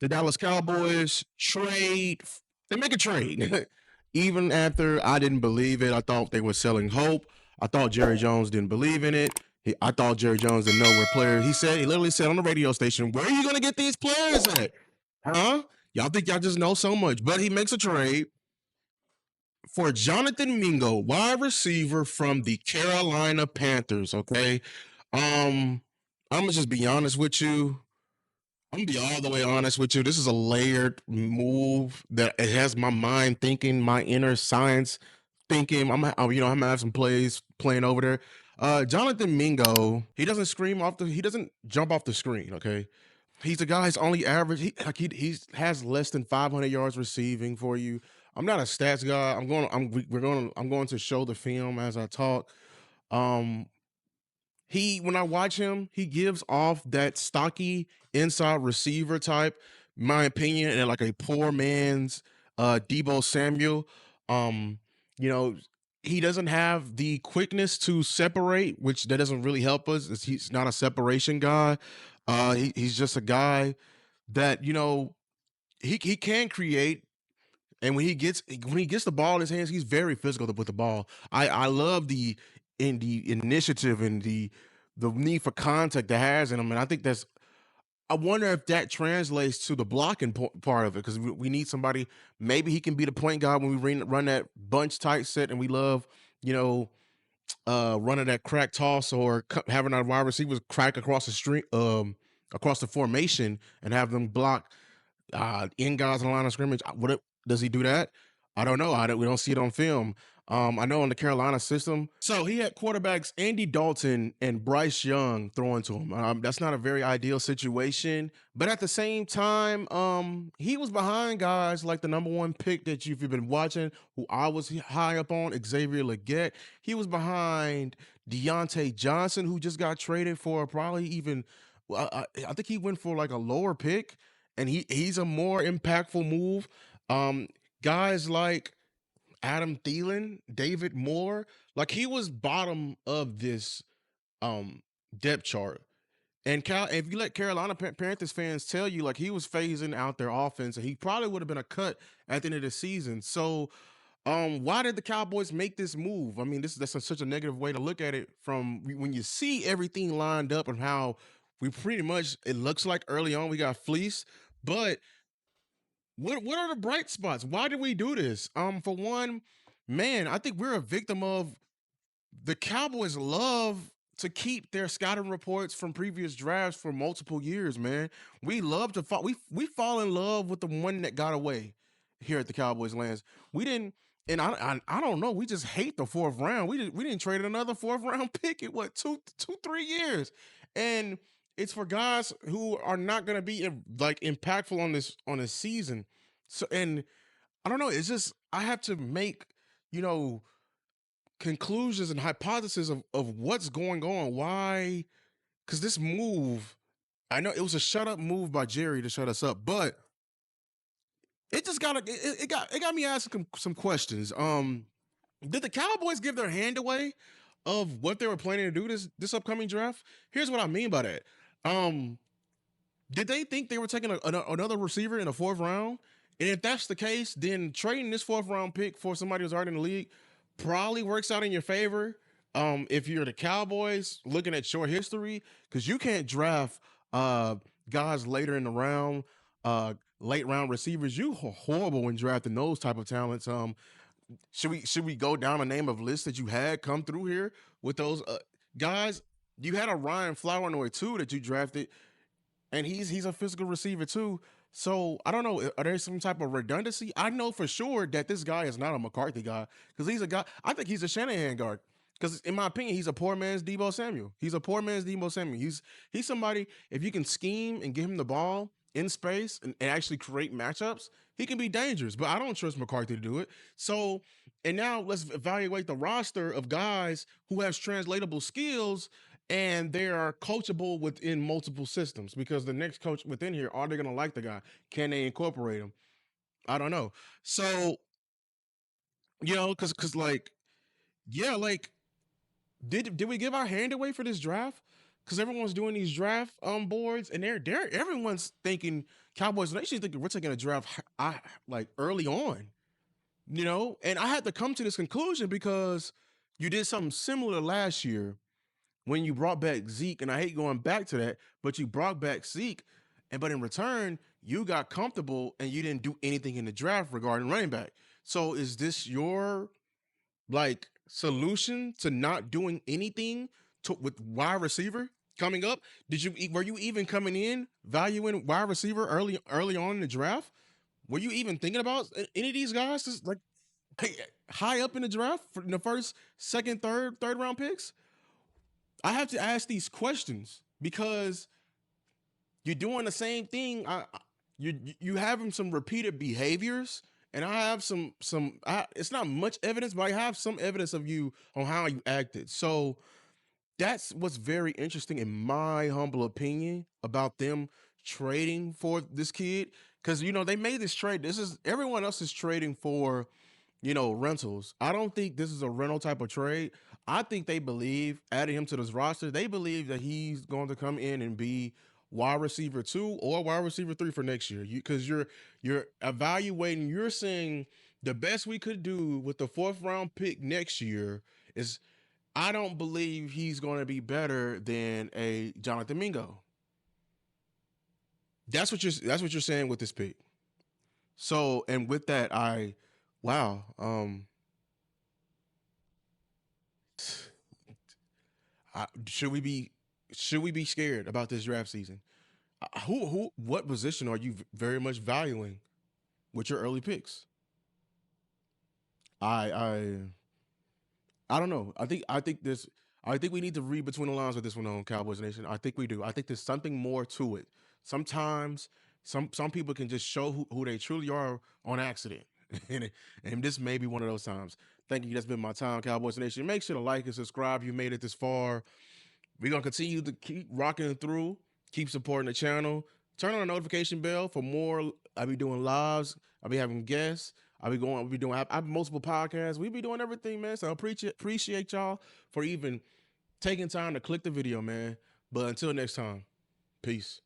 the Dallas Cowboys they make a trade. Even after I didn't believe it, I thought they were selling hope. I thought Jerry Jones didn't believe in it. I thought Jerry Jones didn't know where players. He literally said on the radio station, "Where are you going to get these players at? Huh? Y'all think y'all just know so much?" But he makes a trade for Jonathan Mingo, wide receiver from the Carolina Panthers. Okay, I'm gonna just be honest with you. I'm gonna be all the way honest with you. This is a layered move that it has my mind thinking, my inner science thinking. I'm gonna have some plays playing over there. Jonathan Mingo, he doesn't jump off the screen. Okay, he's a guy. His only average, he has less than 500 yards receiving for you. I'm not a stats guy. I'm going to show the film as I talk. Um, when I watch him, he gives off that stocky inside receiver type, my opinion, and like a poor man's Debo Samuel. Um, you know, he doesn't have the quickness to separate, which that doesn't really help us. He's not a separation guy. He's just a guy that he can create, and when he gets the ball in his hands, he's very physical with the ball. I love the initiative and the need for contact that has in him, and I think that's. I wonder if that translates to the blocking part of it because we need somebody. Maybe he can be the point guard when we run that bunch tight set, and we love you know running that crack toss or having our wide receivers crack across the street, across the formation, and have them block in guys on the line of scrimmage. Does he do that? I don't know. We don't see it on film. I know in the Carolina system. So he had quarterbacks Andy Dalton and Bryce Young throwing to him. That's not a very ideal situation. But at the same time, he was behind guys like the number one pick that you've been watching, who I was high up on, Xavier Leggett. He was behind Deontay Johnson, who just got traded for probably even. I think he went for like a lower pick, and he's a more impactful move. Um, Guys like Adam Thielen, David Moore, like he was bottom of this um depth chart. And if you let Carolina Panthers fans tell you, like he was phasing out their offense, and he probably would have been a cut at the end of the season. So, why did the Cowboys make this move? I mean, such a negative way to look at it. From when you see everything lined up and how we pretty much it looks like early on we got fleeced, but what are the bright spots? Why did we do this? For one, man, I think we're a victim of the Cowboys love to keep their scouting reports from previous drafts for multiple years, man. We love to fall we fall in love with the one that got away here at the Cowboys lands. We didn't and I don't know. We just hate the fourth round. We didn't trade another fourth round pick in what 3 years, and it's for guys who are not going to be like impactful on this season. So and I don't know. It's just I have to make you know conclusions and hypotheses of what's going on. Why? Because this move, I know it was a shut up move by Jerry to shut us up, but it just it got me asking some questions. Did the Cowboys give their hand away of what they were planning to do this upcoming draft? Here's what I mean by that. Um, did they think they were taking another receiver in the fourth round? And if that's the case, then trading this fourth round pick for somebody who's already in the league probably works out in your favor. If you're the Cowboys looking at short history, because you can't draft guys later in the round, late round receivers. You are horrible when drafting those type of talents. Should we go down a name of lists that you had come through here with those guys? You had a Ryan Flournoy too that you drafted, and he's a physical receiver too. So I don't know. Are there some type of redundancy? I know for sure that this guy is not a McCarthy guy because he's a guy. I think he's a Shanahan guard because, in my opinion, he's a poor man's Debo Samuel. He's a poor man's Debo Samuel. He's somebody. If you can scheme and give him the ball in space and actually create matchups, he can be dangerous. But I don't trust McCarthy to do it. So, and now let's evaluate the roster of guys who has translatable skills and they are coachable within multiple systems because the next coach within here, are they going to like the guy? Can they incorporate him? I don't know. So, because like, yeah, like, did we give our hand away for this draft? because everyone's doing these draft boards, and everyone's thinking Cowboys Nation thinking we're taking a draft like early on, And I had to come to this conclusion because you did something similar last year when you brought back Zeke, and I hate going back to that, but you brought back Zeke, but in return, you got comfortable and you didn't do anything in the draft regarding running back. So is this your like solution to not doing anything with wide receiver coming up? Were you even coming in valuing wide receiver early on in the draft? Were you even thinking about any of these guys just like high up in the draft in the first, second, third round picks? I have to ask these questions because you're doing the same thing. You having some repeated behaviors, and I have it's not much evidence, but I have some evidence of you on how you acted. So that's what's very interesting, in my humble opinion, about them trading for this kid. Because they made this trade. This is everyone else is trading for rentals. I don't think this is a rental type of trade. I think they believe, adding him to this roster, they believe that he's going to come in and be wide receiver 2 or wide receiver 3 for next year. Because you're evaluating, you're saying the best we could do with the 4th round pick next year is, I don't believe he's going to be better than a Jonathan Mingo. That's what you're saying with this pick. So, and with that, wow. Should we be scared about this draft season? What position are you very much valuing with your early picks? I I don't know. I think we need to read between the lines with this one on Cowboys Nation. I think we do. I think there's something more to it. Sometimes some people can just show who they truly are on accident. and this may be one of those times. Thank you. That's been my time, Cowboys Nation. Make sure to like and subscribe. You made it this far. We're gonna continue to keep rocking through, keep supporting the channel. Turn on the notification bell for more. I'll be doing lives. I'll be having guests. I'll be doing I have multiple podcasts. We be doing everything, man. So I appreciate y'all for even taking time to click the video, man. But until next time, peace.